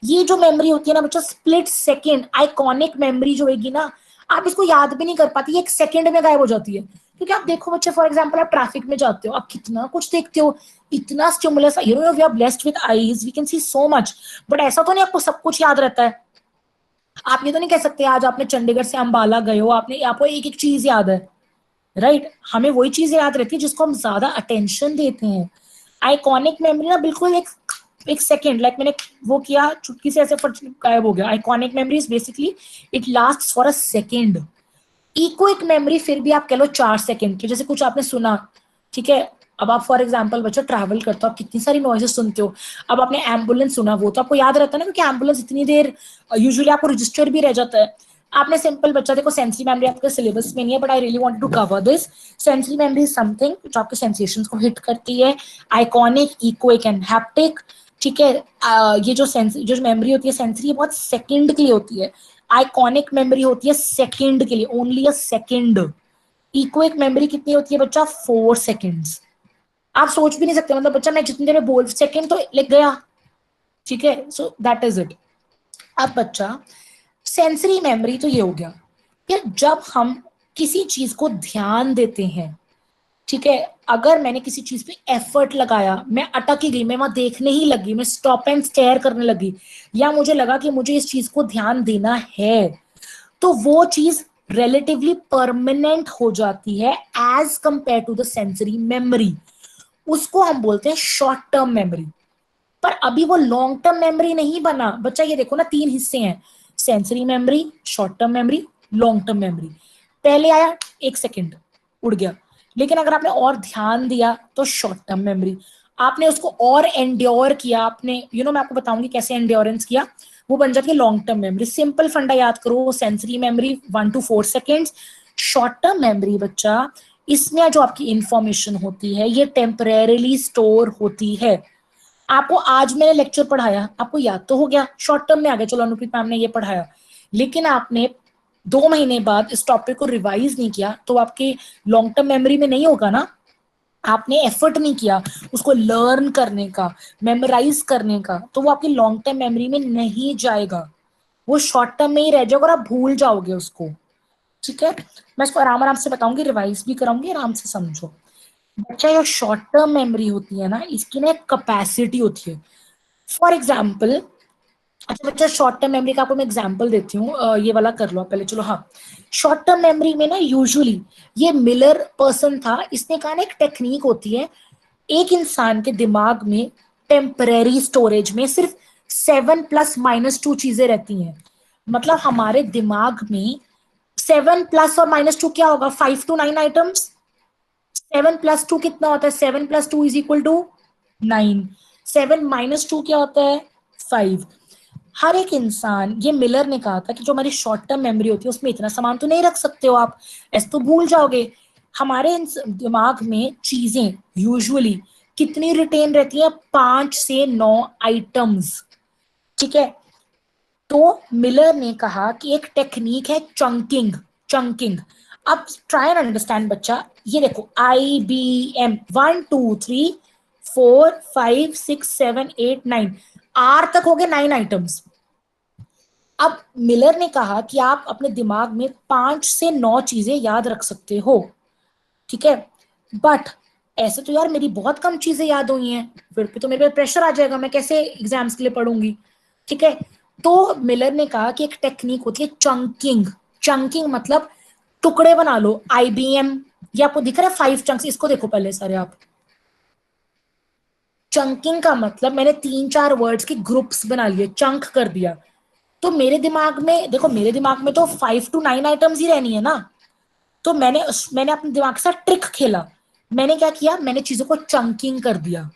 ये जो मेमोरी होती है ना बच्चा, स्प्लिट सेकेंड आइकॉनिक मेमोरी जो होगी ना, आप इसको याद भी नहीं कर पाती, एक सेकेंड में गायब हो जाती है। क्योंकि आप देखो बच्चे, फॉर एग्जांपल आप ट्रैफिक में जाते हो, आप कितना कुछ देखते हो, इतना stimulus, you know we are blessed with eyes, we can see so much, but ऐसा तो नहीं आपको सब कुछ याद रहता है। आप ये तो नहीं कह सकते आज आपने चंडीगढ़ से अंबाला गए हो, आपने आपको एक एक चीज याद है, राइट। हमें वही चीज याद रहती है जिसको हम ज्यादा अटेंशन देते हैं। आइकॉनिक मेमोरी ना बिल्कुल एक सेकेंड, लाइक मैंने वो किया चुटकी से ऐसे फट गायब हो गया। Iconic memory is basically it last for a second. Echoic memory फिर भी आप कह लो 4 सेकेंड की, जैसे कुछ आपने सुना, ठीक है। अब आप फॉर एग्जाम्पल बच्चा ट्रैवल करते हो, आप कितनी सारी नॉइजेस सुनते हो। अब आपने एम्बुलेंस सुना, वो तो आपको याद रहता है ना, क्योंकि एम्बुलेंस इतनी देर यूजुअली आपको रजिस्टर भी रह जाता है। आपने सिंपल बच्चा देखो, सेंसरी मेमोरी आपके सिलेबस में नहीं है, but I really want to cover this. Sensory memory is something जो आपके सेंसेशंस को हिट करती है। आइकॉनिक, इकोइक एंड हैप्टिक, ठीक है। ये जो मेमोरी होती है सेंसरी, बहुत सेकंड के लिए होती है। आइकॉनिक मेमोरी होती है सेकंड के लिए, only a second. Echoic memory कितनी होती है बच्चा, 4 सेकंड्स। आप सोच भी नहीं सकते, मतलब बच्चा मैं जितनी देर में बोल, सेकंड तो लिख गया, ठीक है। So that is it. अब बच्चा सेंसरी मेमोरी तो ये हो गया। यार जब हम किसी चीज को ध्यान देते हैं, ठीक है, अगर मैंने किसी चीज पे एफर्ट लगाया, मैं अटक ही गई, मैं वहां देखने ही लगी, मैं स्टॉप एंड स्टेयर करने लगी, या मुझे लगा कि मुझे इस चीज को ध्यान देना है, तो वो चीज रिलेटिवली परमानेंट हो जाती है as compare to the sensory memory. उसको हम बोलते हैं शॉर्ट टर्म मेमोरी। पर अभी वो लॉन्ग टर्म मेमोरी नहीं बना बच्चा। ये देखो ना, 3 हिस्से हैं, sensory memory, short term memory, long term memory. पहले आया 1 सेकेंड, उड़ गया। लेकिन अगर आपने और ध्यान दिया तो शॉर्ट टर्म मेमोरी, आपने उसको और एंड्योर किया, आपने मैं आपको बताऊंगी कैसे एंड्योरेंस किया, वो बन जाती है लॉन्ग टर्म मेमोरी। सिंपल फंडा याद करो, sensory memory 1 to 4 seconds. Short term memory बच्चा, इसमें जो आपकी इंफॉर्मेशन होती है ये टेम्परेरीली स्टोर होती है। आपको आज मैंने लेक्चर पढ़ाया, आपको याद तो हो गया, शॉर्ट टर्म में आ गया, चलो अनुप्रीत मैम ने ये पढ़ाया। लेकिन आपने 2 महीने बाद इस टॉपिक को रिवाइज नहीं किया, तो आपके लॉन्ग टर्म मेमोरी में नहीं होगा ना। आपने एफर्ट नहीं किया उसको लर्न करने का, मेमोराइज करने का, तो वो आपकी लॉन्ग टर्म मेमोरी में नहीं जाएगा, वो शॉर्ट टर्म में ही रह जाएगा और आप भूल जाओगे उसको, ठीक है। मैं इसको आराम आराम से बताऊंगी, रिवाइज भी कराऊंगी, आराम से समझो। बच्चा जो शॉर्ट टर्म मेमोरी होती है ना, इसकी ना एक कैपेसिटी होती है। फॉर एग्जाम्पल, अच्छा बच्चा शॉर्ट टर्म मेमोरी का आपको मैं एग्जांपल देती हूँ, ये वाला कर लो आप पहले, चलो। हाँ, शॉर्ट टर्म मेमोरी में ना यूजुअली, ये मिलर पर्सन था, इसने कहा ना एक टेक्निक होती है, एक इंसान के दिमाग में टेम्परेरी स्टोरेज में सिर्फ 7 + - 2 चीजें रहती हैं। मतलब हमारे दिमाग में 7 + और -2 क्या होगा, 5 to 9 आइटम्स। 7 + 2 कितना होता है, 7 + 2 इज इक्वल टू 9। 7 - 2 क्या होता है, 5। हर एक इंसान, ये मिलर ने कहा था कि जो हमारी शॉर्ट टर्म मेमोरी होती है उसमें इतना सामान तो नहीं रख सकते हो आप, ऐसे तो भूल जाओगे। हमारे दिमाग में चीजें यूजुअली कितनी रिटेन रहती है, 5 से 9 आइटम्स, ठीक है। तो मिलर ने कहा कि एक टेक्निक है चंकिंग। चंकिंग, अब ट्राई एंड अंडरस्टैंड बच्चा। ये देखो, IBM 1 2 3 4 5 6 7 8 9, आर तक हो गए 9 आइटम्स। अब मिलर ने कहा कि आप अपने दिमाग में 5 से 9 चीजें याद रख सकते हो, ठीक है। बट ऐसे तो यार मेरी बहुत कम चीजें याद हुई हैं, फिर तो मेरे पे प्रेशर आ जाएगा, मैं कैसे एग्जाम्स के लिए पढ़ूंगी, ठीक है। तो मिलर ने कहा कि एक टेक्निक होती है चंकिंग। चंकिंग मतलब टुकड़े बना लो। IBM, ये आपको दिख रहा है 5 चंक्स, इसको देखो पहले सारे आप। चंकिंग का मतलब मैंने 3 4 वर्ड्स के ग्रुप्स बना लिए, चंक कर दिया। तो मेरे दिमाग में देखो, मेरे दिमाग में तो 5 to 9 आइटम्स ही रहनी है ना। तो मैंने अपने दिमाग के साथ ट्रिक खेला। मैंने क्या किया, मैंने चीजों को चंकिंग कर दिया,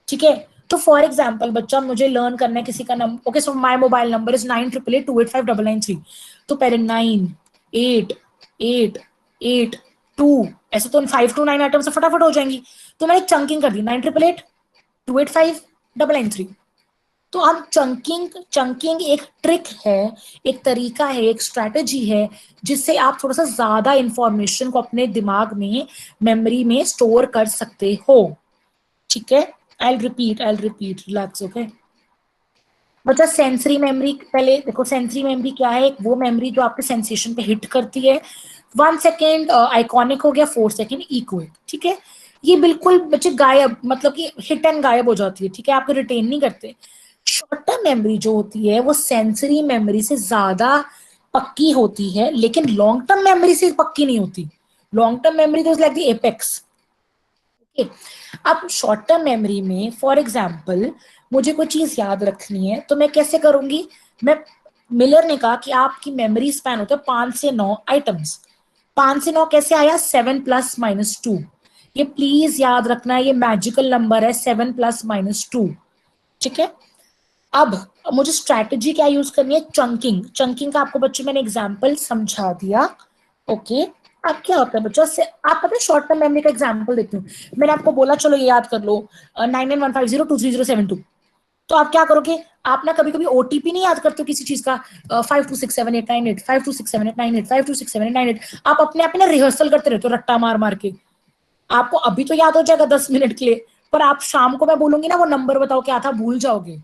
ठीक है। तो फॉर एग्जाम्पल बच्चा, मुझे लर्न करना है किसी का number, okay, so my mobile number is 9888285993। तो पहले 9 8 8 8 2, ऐसे तो 5 to 9 आइटम से फटाफट हो जाएंगी। तो मैंने चंकिंग कर दी, 9888 285,993। तो हम चंकिंग एक ट्रिक है, एक तरीका है, एक स्ट्रैटेजी है जिससे आप थोड़ा सा ज्यादा इंफॉर्मेशन को अपने दिमाग में, मेमोरी में स्टोर कर सकते हो। ठीक है, आई रिपीट रिलैक्स। ओके बच्चा, सेंसरी मेमोरी पहले देखो। सेंसरी मेमोरी क्या है? वो मेमोरी जो आपके सेंसेशन पे हिट करती है। 1 सेकेंड आइकॉनिक हो गया, 4 सेकेंड इकोइक। ठीक है, ये बिल्कुल बच्चे गायब, मतलब कि हिट एंड गायब हो जाती है। ठीक है, आपको रिटेन नहीं करते। शॉर्ट टर्म मेमोरी जो होती है वो सेंसरी मेमोरी से ज्यादा पक्की होती है, लेकिन लॉन्ग टर्म मेमोरी से पक्की नहीं होती। लॉन्ग टर्म मेमोरी तो लाइक द एपेक्स। अब शॉर्ट टर्म मेमोरी में फॉर एग्जाम्पल मुझे कोई चीज याद रखनी है तो मैं कैसे करूंगी? मैं मिलर ने कहा कि आपकी मेमोरी स्पैन होता है 5 से 9 आइटम्स। 5 से 9 कैसे आया? 7 + -2। ये प्लीज याद रखना है, ये मैजिकल नंबर है 7 + -2। ठीक है, अब मुझे स्ट्रैटेजी क्या यूज करनी है? चंकिंग। चंकिंग का आपको बच्चों मैंने एग्जाम्पल समझा दिया। ओके, अब क्या होता है बच्चों से, आप पता है शॉर्ट टर्म मेमोरी का एग्जांपल देती हूँ। मैंने आपको बोला चलो ये याद कर लो 9915023072। तो आप क्या करोगे? आप ना कभी कभी ओटीपी नहीं याद करते हो किसी चीज का, 52678985, 52678985, 52678985। आप अपने आप ना रिहर्सल करते रहते हो रट्टा मार मार के। आपको अभी तो याद हो जाएगा 10 मिनट के लिए, पर आप शाम को मैं बोलूंगी ना वो नंबर बताओ क्या था, भूल जाओगे।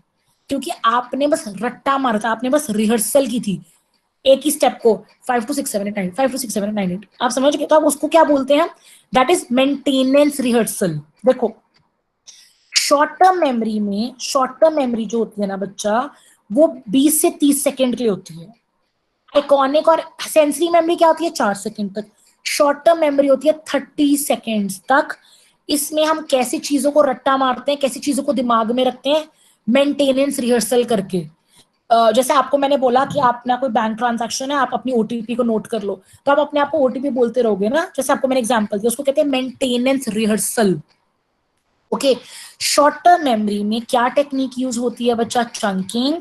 क्योंकि आपने बस रट्टा मारा था, आपने बस रिहर्सल की थी एक ही स्टेप को। 526789, 526798, आप समझ गए? तो आप उसको क्या बोलते हैं? That is maintenance rehearsal. देखो, शॉर्ट टर्म मेमोरी जो होती है ना बच्चा, वो 20 से 30 सेकेंड के लिए होती है। आइकॉनिक और सेंसरी मेमोरी क्या होती है? 4 सेकेंड तक। शॉर्ट टर्म मेमोरी होती है 30 सेकेंड्स तक। इसमें हम कैसी चीजों को रट्टा मारते हैं, कैसी चीजों को दिमाग में रखते हैं? मेंटेनेंस रिहर्सल करके। जैसे आपको मैंने बोला कि आप ना कोई बैंक ट्रांजैक्शन है, आप अपनी ओटीपी को नोट कर लो, तो आप अपने आप को ओटीपी बोलते रहोगे ना। जैसे आपको मैंने एग्जांपल दिया, उसको कहते हैं maintenance rehearsal. Okay, short term memory में क्या टेक्निक यूज होती है बच्चा? चंकिंग।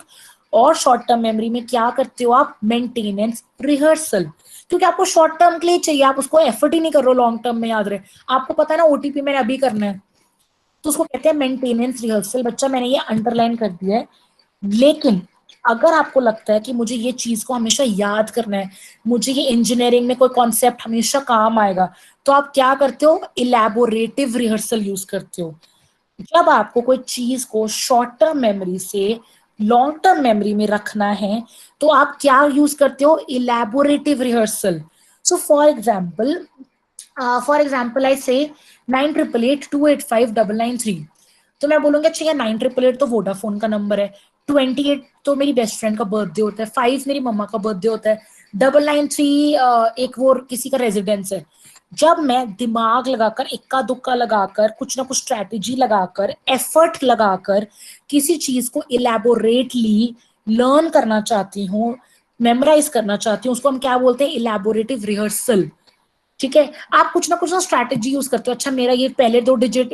और शॉर्ट टर्म मेमोरी में क्या करते हो आप? Maintenance rehearsal. क्योंकि आपको शॉर्ट टर्म के लिए चाहिए, आप उसको एफर्ट ही नहीं कर रहे हो लॉन्ग टर्म में याद रहे। आपको पता है ना ओटीपी मैंने अभी करना है, तो उसको कहते हैं मेंटेनेंस रिहर्सल। बच्चा मैंने ये अंडरलाइन कर दिया है। लेकिन अगर आपको लगता है कि मुझे ये चीज को हमेशा याद करना है, मुझे ये इंजीनियरिंग में कोई कॉन्सेप्ट हमेशा काम आएगा, तो आप क्या करते हो? इलेबोरेटिव रिहर्सल यूज करते हो। जब आपको कोई चीज को शॉर्ट टर्म मेमोरी से लॉन्ग टर्म मेमोरी में रखना है, तो आप क्या यूज करते हो? Elaborative rehearsal. So for example आई से 9888285993। तो मैं बोलूंगा अच्छा, 9888 तो वोडाफोन का नंबर है, 28 तो मेरी बेस्ट फ्रेंड का बर्थडे होता है, 5 मेरी मम्मा का बर्थडे होता है, 993 एक वो किसी का रेजिडेंस है। जब मैं दिमाग लगाकर, इक्का दुक्का लगाकर, कुछ ना कुछ स्ट्रैटेजी लगाकर, एफर्ट लगाकर किसी चीज को इलेबोरेटली लर्न करना चाहती हूँ, मेमोराइज करना चाहती हूँ, उसको हम क्या बोलते हैं? Elaborative rehearsal. ठीक है, आप कुछ ना कुछ ना स्ट्रैटेजी यूज करते हो। अच्छा, मेरा ये पहले दो डिजिट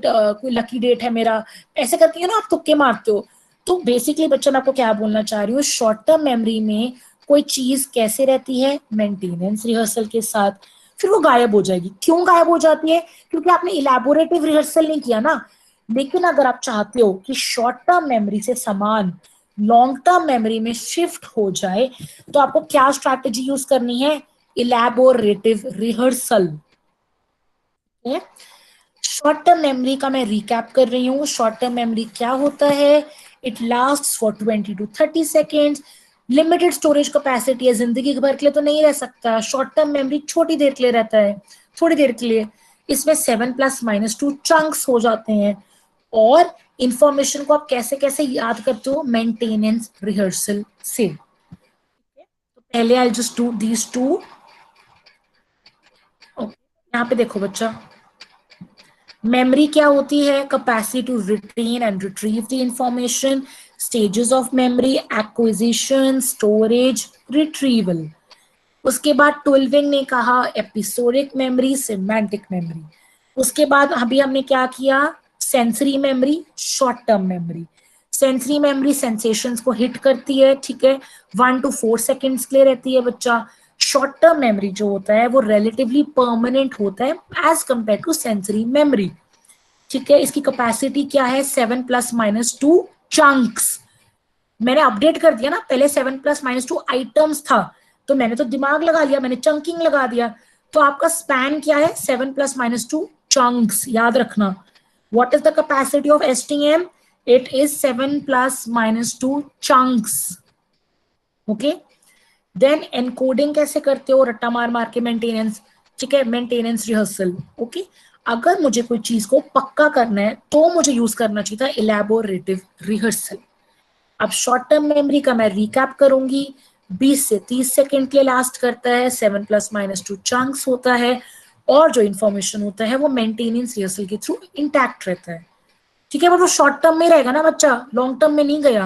कोई लकी डेट है मेरा, ऐसे करके ना आप तुक्के मारते हो। तो बेसिकली बच्चा मैं आपको क्या बोलना चाह रही हूँ, शॉर्ट टर्म मेमोरी में कोई चीज कैसे रहती है? मेंटेनेंस रिहर्सल के साथ। फिर वो गायब हो जाएगी। क्यों गायब हो जाती है? क्योंकि आपने इलेबोरेटिव रिहर्सल नहीं किया ना। लेकिन अगर आप चाहते हो कि शॉर्ट टर्म मेमोरी से सामान लॉन्ग टर्म मेमोरी में शिफ्ट हो जाए, तो आपको क्या स्ट्रैटेजी यूज करनी है? Elaborative rehearsal. Short term memory का मैं रिकैप कर रही हूँ। शॉर्ट टर्म मेमोरी क्या होता है? It last for 20 to 30 seconds. Limited storage capacity है, जिंदगी भर के लिए तो नहीं रह सकता। शॉर्ट टर्म मेमोरी छोटी देर के लिए रहता है, थोड़ी देर के लिए। इसमें 7 + -2 चंक्स हो जाते हैं। और इंफॉर्मेशन को आप कैसे कैसे याद करते हो? मेंटेनेंस रिहर्सल से। तो पहले I just do these two. यहाँ पे देखो बच्चा, मेमोरी क्या होती है? Capacity to retain and retrieve the information. Stages of memory: acquisition, storage, retrieval. उसके बाद टुल्विंग ने कहा एपिसोडिक मेमोरी, सिमेंटिक मेमोरी। उसके बाद अभी हमने क्या किया? Sensory memory, short term memory. Sensory memory sensations को हिट करती है, ठीक है, 1 to 4 सेकेंड्स के लिए रहती है बच्चा। शॉर्ट टर्म मेमोरी जो होता है वो रिलेटिवली परमानेंट होता है as compare to sensory memory. ठीक है, इसकी कैपेसिटी क्या है 7 + -2 चंक्स। मैंने अपडेट कर दिया ना, पहले 7 + -2 आइटम्स था, तो मैंने तो दिमाग लगा लिया, मैंने चंकिंग लगा दिया। तो आपका स्पैन क्या है 7 + -2 चंक्स, याद रखना। What is the capacity of STM? It is 7 + -2 chunks. Okay, then encoding कैसे करते हो? रट्टा मार मार के मेंटेनेंस। ठीक है, मेंटेनेंस रिहर्सल। ओके, अगर मुझे कोई चीज को पक्का करना है तो मुझे यूज करना चाहिए था इलेबोरेटिव रिहर्सल। अब शॉर्ट टर्म मेमोरी का मैं रिकैप करूंगी, 20 से 30 सेकंड के लिए लास्ट करता है, 7 + -2 चंक्स होता है, और जो इंफॉर्मेशन होता है वो मेंटेनेंस रिहर्सल के थ्रू इंटैक्ट रहता है। ठीक है, बट वो शॉर्ट टर्म में रहेगा ना बच्चा, लॉन्ग टर्म में नहीं गया।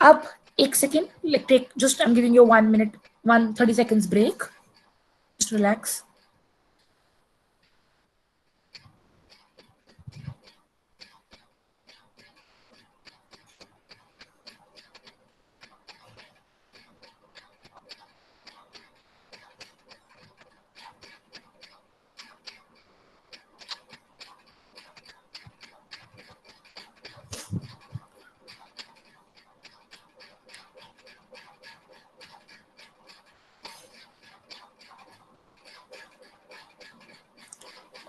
अब एक second, take just, I am giving you 1 minute, 1 30 seconds break, just relax.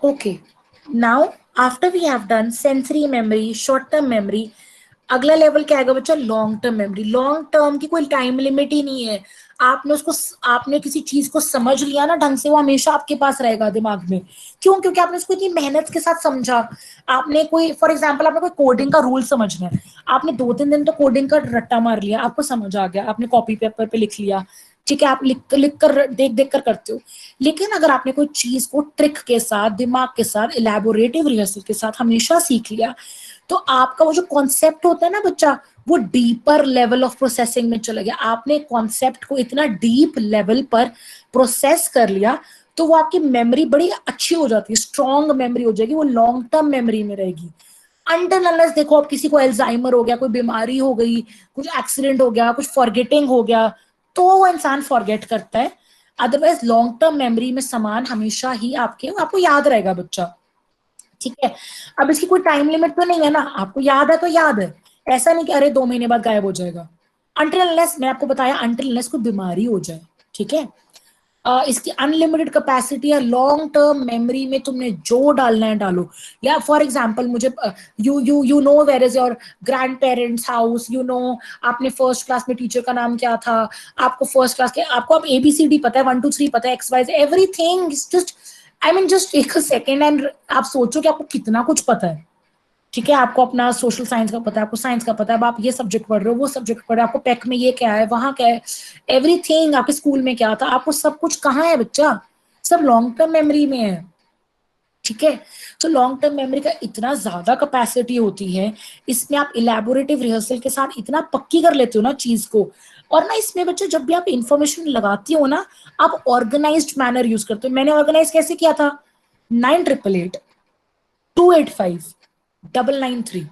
Okay, now after we have done sensory memory, short term memory, अगला लेवल क्या आएगा बच्चा? Long term memory. Long term की कोई टाइम लिमिट ही नहीं है। आपने उसको, आपने किसी चीज को समझ लिया ना ढंग से, वो हमेशा आपके पास रहेगा दिमाग में। क्यों? क्योंकि आपने उसको इतनी मेहनत के साथ समझा। आपने कोई, फॉर एग्जाम्पल, आपने कोई कोडिंग का रूल समझना है, आपने 2-3 दिन तो कोडिंग का रट्टा मार लिया, आपको समझ आ गया, आपने कॉपी पेपर पे लिख लिया। ठीक है, आप लिख लिख कर, देख देख कर करते हो। लेकिन अगर आपने कोई चीज को ट्रिक के साथ, दिमाग के साथ, इलेबोरेटिव रिहर्सल के साथ हमेशा सीख लिया, तो आपका वो जो कॉन्सेप्ट होता है ना बच्चा, वो डीपर लेवल ऑफ प्रोसेसिंग में चला गया। आपने कॉन्सेप्ट को इतना डीप लेवल पर प्रोसेस कर लिया, तो वो आपकी मेमोरी बड़ी अच्छी हो जाती है, स्ट्रॉन्ग मेमोरी हो जाएगी, वो लॉन्ग टर्म मेमोरी में रहेगी। अनटिल अनलेस देखो, अब किसी को एल्जाइमर हो गया, कोई बीमारी हो गई, कुछ एक्सीडेंट हो गया, कुछ फॉरगेटिंग हो गया, तो वो इंसान फॉरगेट करता है। अदरवाइज लॉन्ग टर्म मेमोरी में सामान हमेशा ही आपके, आपको याद रहेगा बच्चा। ठीक है, अब इसकी कोई टाइम लिमिट तो नहीं है ना, आपको याद है तो याद है, ऐसा नहीं कि अरे 2 महीने बाद गायब हो जाएगा। अनटिल अनलेस, मैं आपको बताया, अनटिल अनलेस कोई बीमारी हो जाए। ठीक है, इसकी अनलिमिटेड कैपेसिटी है। लॉन्ग टर्म मेमोरी में तुमने जो डालना है डालो। या फॉर एग्जांपल, मुझे you know where is your grand parents house, you know, आपने फर्स्ट क्लास में टीचर का नाम क्या था, आपको फर्स्ट क्लास के, आपको अब ABCD पता है, 1 2 3 पता है, XYZ, everything is just, I mean just एक सेकेंड एंड आप सोचो कि आपको कितना कुछ पता है। ठीक है, आपको अपना सोशल साइंस का पता है, आपको साइंस का पता है, अब आप ये सब्जेक्ट पढ़ रहे हो, वो सब्जेक्ट पढ़ रहे हो, आपको पैक में ये क्या है, वहां क्या है, एवरीथिंग, आपके स्कूल में क्या था, आपको सब कुछ कहाँ है बच्चा? सब लॉन्ग टर्म मेमोरी में है। ठीक है, तो लॉन्ग टर्म मेमोरी का इतना ज्यादा कैपेसिटी होती है, इसमें आप इलेबोरेटिव रिहर्सल के साथ इतना पक्की कर लेते हो ना चीज को। और ना इसमें बच्चे, जब भी आप इंफॉर्मेशन लगाती हो ना, आप ऑर्गेनाइज्ड मैनर यूज करते हो। मैंने ऑर्गेनाइज कैसे किया था? 9888 285 993।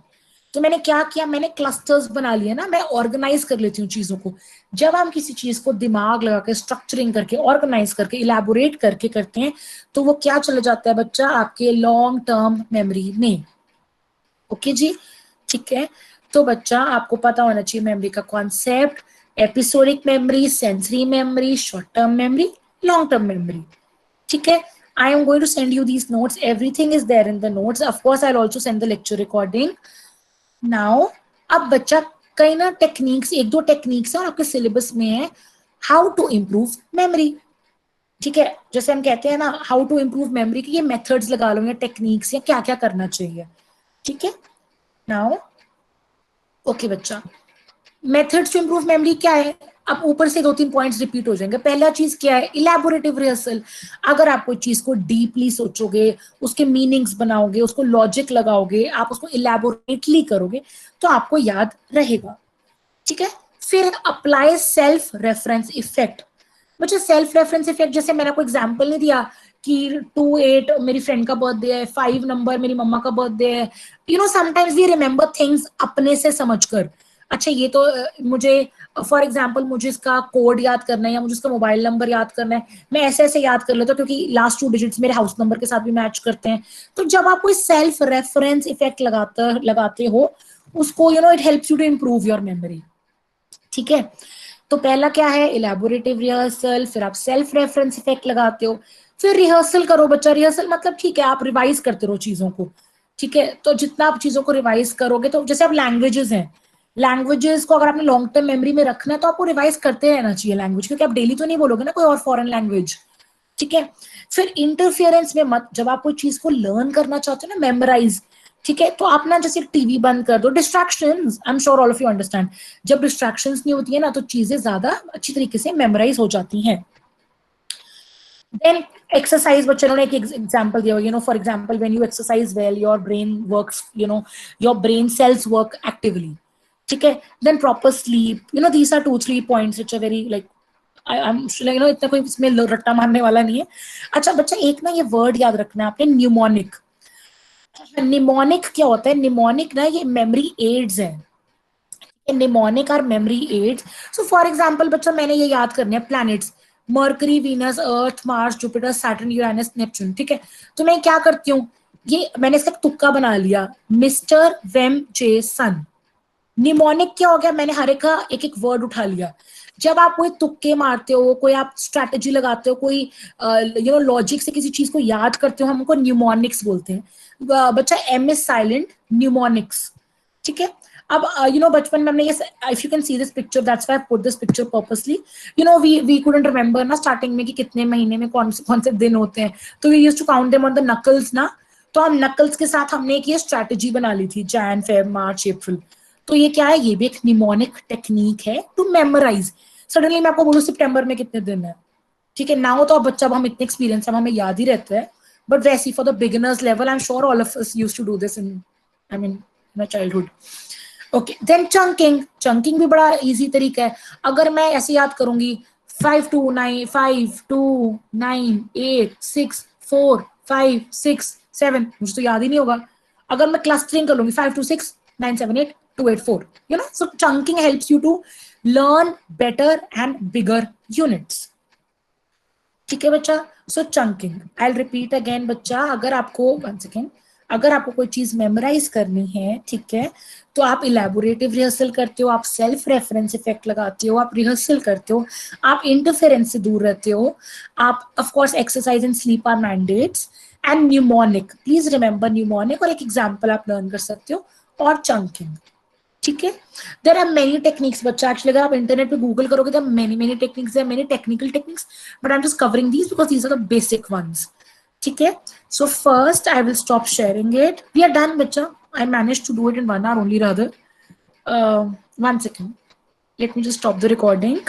तो मैंने क्या किया, मैंने क्लस्टर्स बना लिए ना, मैं ऑर्गेनाइज कर लेती हूँ चीजों को। जब हम किसी चीज को दिमाग लगा के, स्ट्रक्चरिंग करके, ऑर्गेनाइज करके, इलेबोरेट करके करते हैं, तो वो क्या चला जाता है बच्चा? आपके लॉन्ग टर्म मेमोरी में। ओके जी, ठीक है। तो बच्चा, आपको पता होना चाहिए मेमोरी का concept, episodic memory, sensory memory, short term memory, long term memory. ठीक है, I am going to send you these notes. Everything is there in the notes. Of course, I'll also send the lecture recording. Now, अब बच्चा, कई ना टेक्निक्स, 1-2 टेक्निक्स है और आपके सिलेबस में है, हाउ टू इम्प्रूव मेमोरी। ठीक है, जैसे हम कहते हैं ना, हाउ टू इम्प्रूव मेमोरी की ये मेथड्स लगा लो, या टेक्निक्स, या क्या क्या करना चाहिए। ठीक है, नाउ ओके बच्चा, मेथड्स टू इंप्रूव मेमोरी क्या है? अब ऊपर से 2-3 पॉइंट्स रिपीट हो जाएंगे। पहला चीज क्या है? Elaborative rehearsal. अगर आप कोई चीज को डीपली सोचोगे, उसके मीनिंग्स बनाओगे, उसको लॉजिक लगाओगे, आप उसको इलेबोरेटली करोगे, तो आपको याद रहेगा। ठीक है, फिर अप्लाई सेल्फ रेफरेंस इफेक्ट। मुझे सेल्फ रेफरेंस इफेक्ट, जैसे मैंने आपको एग्जाम्पल नहीं दिया कि 2-8 मेरी फ्रेंड का बर्थडे है, 5 नंबर मेरी मम्मा का बर्थडे है। समटाइम्स वी रिमेंबर थिंग्स अपने से समझकर। अच्छा ये तो मुझे फॉर एग्जाम्पल मुझे इसका कोड याद करना है या मुझे इसका मोबाइल नंबर याद करना है, मैं ऐसे ऐसे याद कर लेता हूँ क्योंकि लास्ट 2 डिजिट्स मेरे हाउस नंबर के साथ भी मैच करते हैं। तो जब आप कोई सेल्फ रेफरेंस इफेक्ट लगाते हो उसको, you know, it helps you to improve your memory. ठीक है, तो पहला क्या है, इलेबोरेटिव रिहर्सल, फिर आप सेल्फ रेफरेंस इफेक्ट लगाते हो, फिर रिहर्सल करो बच्चा। रिहर्सल मतलब ठीक है आप रिवाइज करते रहो चीजों को। ठीक है, तो जितना आप चीजों को रिवाइज करोगे, तो जैसे आप लैंग्वेजेस हैं, लैंग्वेजेस को अगर आपने लॉन्ग टर्म मेमोरी में रखना है तो आपको रिवाइज करते रहना चाहिए लैंग्वेज, क्योंकि आप डेली तो नहीं बोलोगे ना कोई और फॉरेन लैंग्वेज। ठीक है, फिर इंटरफियरेंस में मत, जब आप कोई चीज को लर्न करना चाहते हो ना, मेमोराइज, ठीक है, तो आप ना जैसे टीवी बंद कर दो, distractions, I am sure all of you understand, जब डिस्ट्रैक्शंस नहीं होती है ना तो चीजें ज्यादा अच्छी तरीके से मेमोराइज हो जाती हैं। देन एक्सरसाइज, बच्चों ने एक एग्जांपल दिया, you know, for example when you exercise well your brain works, you know, your brain cells work actively. ठीक है, then proper sleep, you know, these are 2-3 points which are very like, I am, you know, इतना कोई इसमें रट्टा मारने वाला नहीं है। अच्छा बच्चा, एक ना ये वर्ड याद रखना है आपने, न्यूमोनिक। निमोनिक क्या होता है? निमोनिक ना ये मेमोरी एड्स है। Mnemonic are memory aids. So for example बच्चा, मैंने ये याद करने हैं planets, Mercury, Venus, Earth, Mars, Jupiter, Saturn, Uranus, Neptune. ठीक है, तो मैं क्या करती हूँ, ये मैंने इसका तुक्का बना लिया, मिस्टर वेम जे सन। निमोनिक क्या हो गया, मैंने हर एक का एक एक वर्ड उठा लिया। जब आप कोई तुक्के मारते हो, कोई आप स्ट्रैटेजी लगाते हो, कोई यू नो लॉजिक से किसी चीज को याद करते हो, हम उनको न्यूमोनिक्स बोलते हैं। बच्चा, एम इज साइलेंट, न्यूमोनिक्स। ठीक है, अब यू नो बचपन में हमने ये, if you can see this picture, that's why I put this picture purposely, you know, we couldn't remember ना स्टार्टिंग में कि कितने महीने में कौन से दिन होते हैं, तो we used to count them on the knuckles ना। तो हम नकल्स के साथ हमने एक ये स्ट्रैटेजी बना ली थी, जैन, फेब, मार्च, अप्रैल। तो ये क्या है, ये भी एक निमोनिक टेक्निक है टू मेमोराइज। सडनली मैं आपको बोलूं सितंबर में कितने दिन है, ठीक है, ना हो तो अब बच्चा, अब हम इतने एक्सपीरियंस है, हमें याद ही रहता है। बट वैसे for the beginners level, I am sure all of us used to do this in, I mean, my childhood. Okay, then chunking. Chunking भी बड़ा इजी तरीका है। अगर मैं ऐसे याद करूंगी, 5 2 9 5 2 9 8 6 4 5 6 7, मुझे तो याद ही नहीं होगा। अगर मैं क्लस्टरिंग कर लूंगी, 5 2 6 9 7 8 2 8 4, you know, so chunking helps you to learn better and bigger units. ठीक है बच्चा, so chunking, I repeat again बच्चा, अगर आपको, वन सेकेंड, अगर आपको कोई चीज मेमोराइज करनी है, ठीक है, तो आप इलेबोरेटिव रिहर्सल करते हो, आप सेल्फ रेफरेंस इफेक्ट लगाते हो, आप रिहर्सल करते हो, आप इंटरफेरेंस से दूर रहते हो, आप of course exercise and sleep are mandates, and mnemonic, please remember mnemonic, और एक एग्जांपल आप लर्न कर सकते हो, और चंकिंग। ठीक है, देर आर मेनी टेक्निक्स बच्चा, एक्चुअली अगर आप इंटरनेट पे गूगल करोगे तो many techniques, there many technical techniques, but I am just covering these because these are the basic ones. ठीक है, so first I will stop sharing it, we are done बच्चा, I manage to do it in 1 hour only, rather 1 second, let me just stop the recording.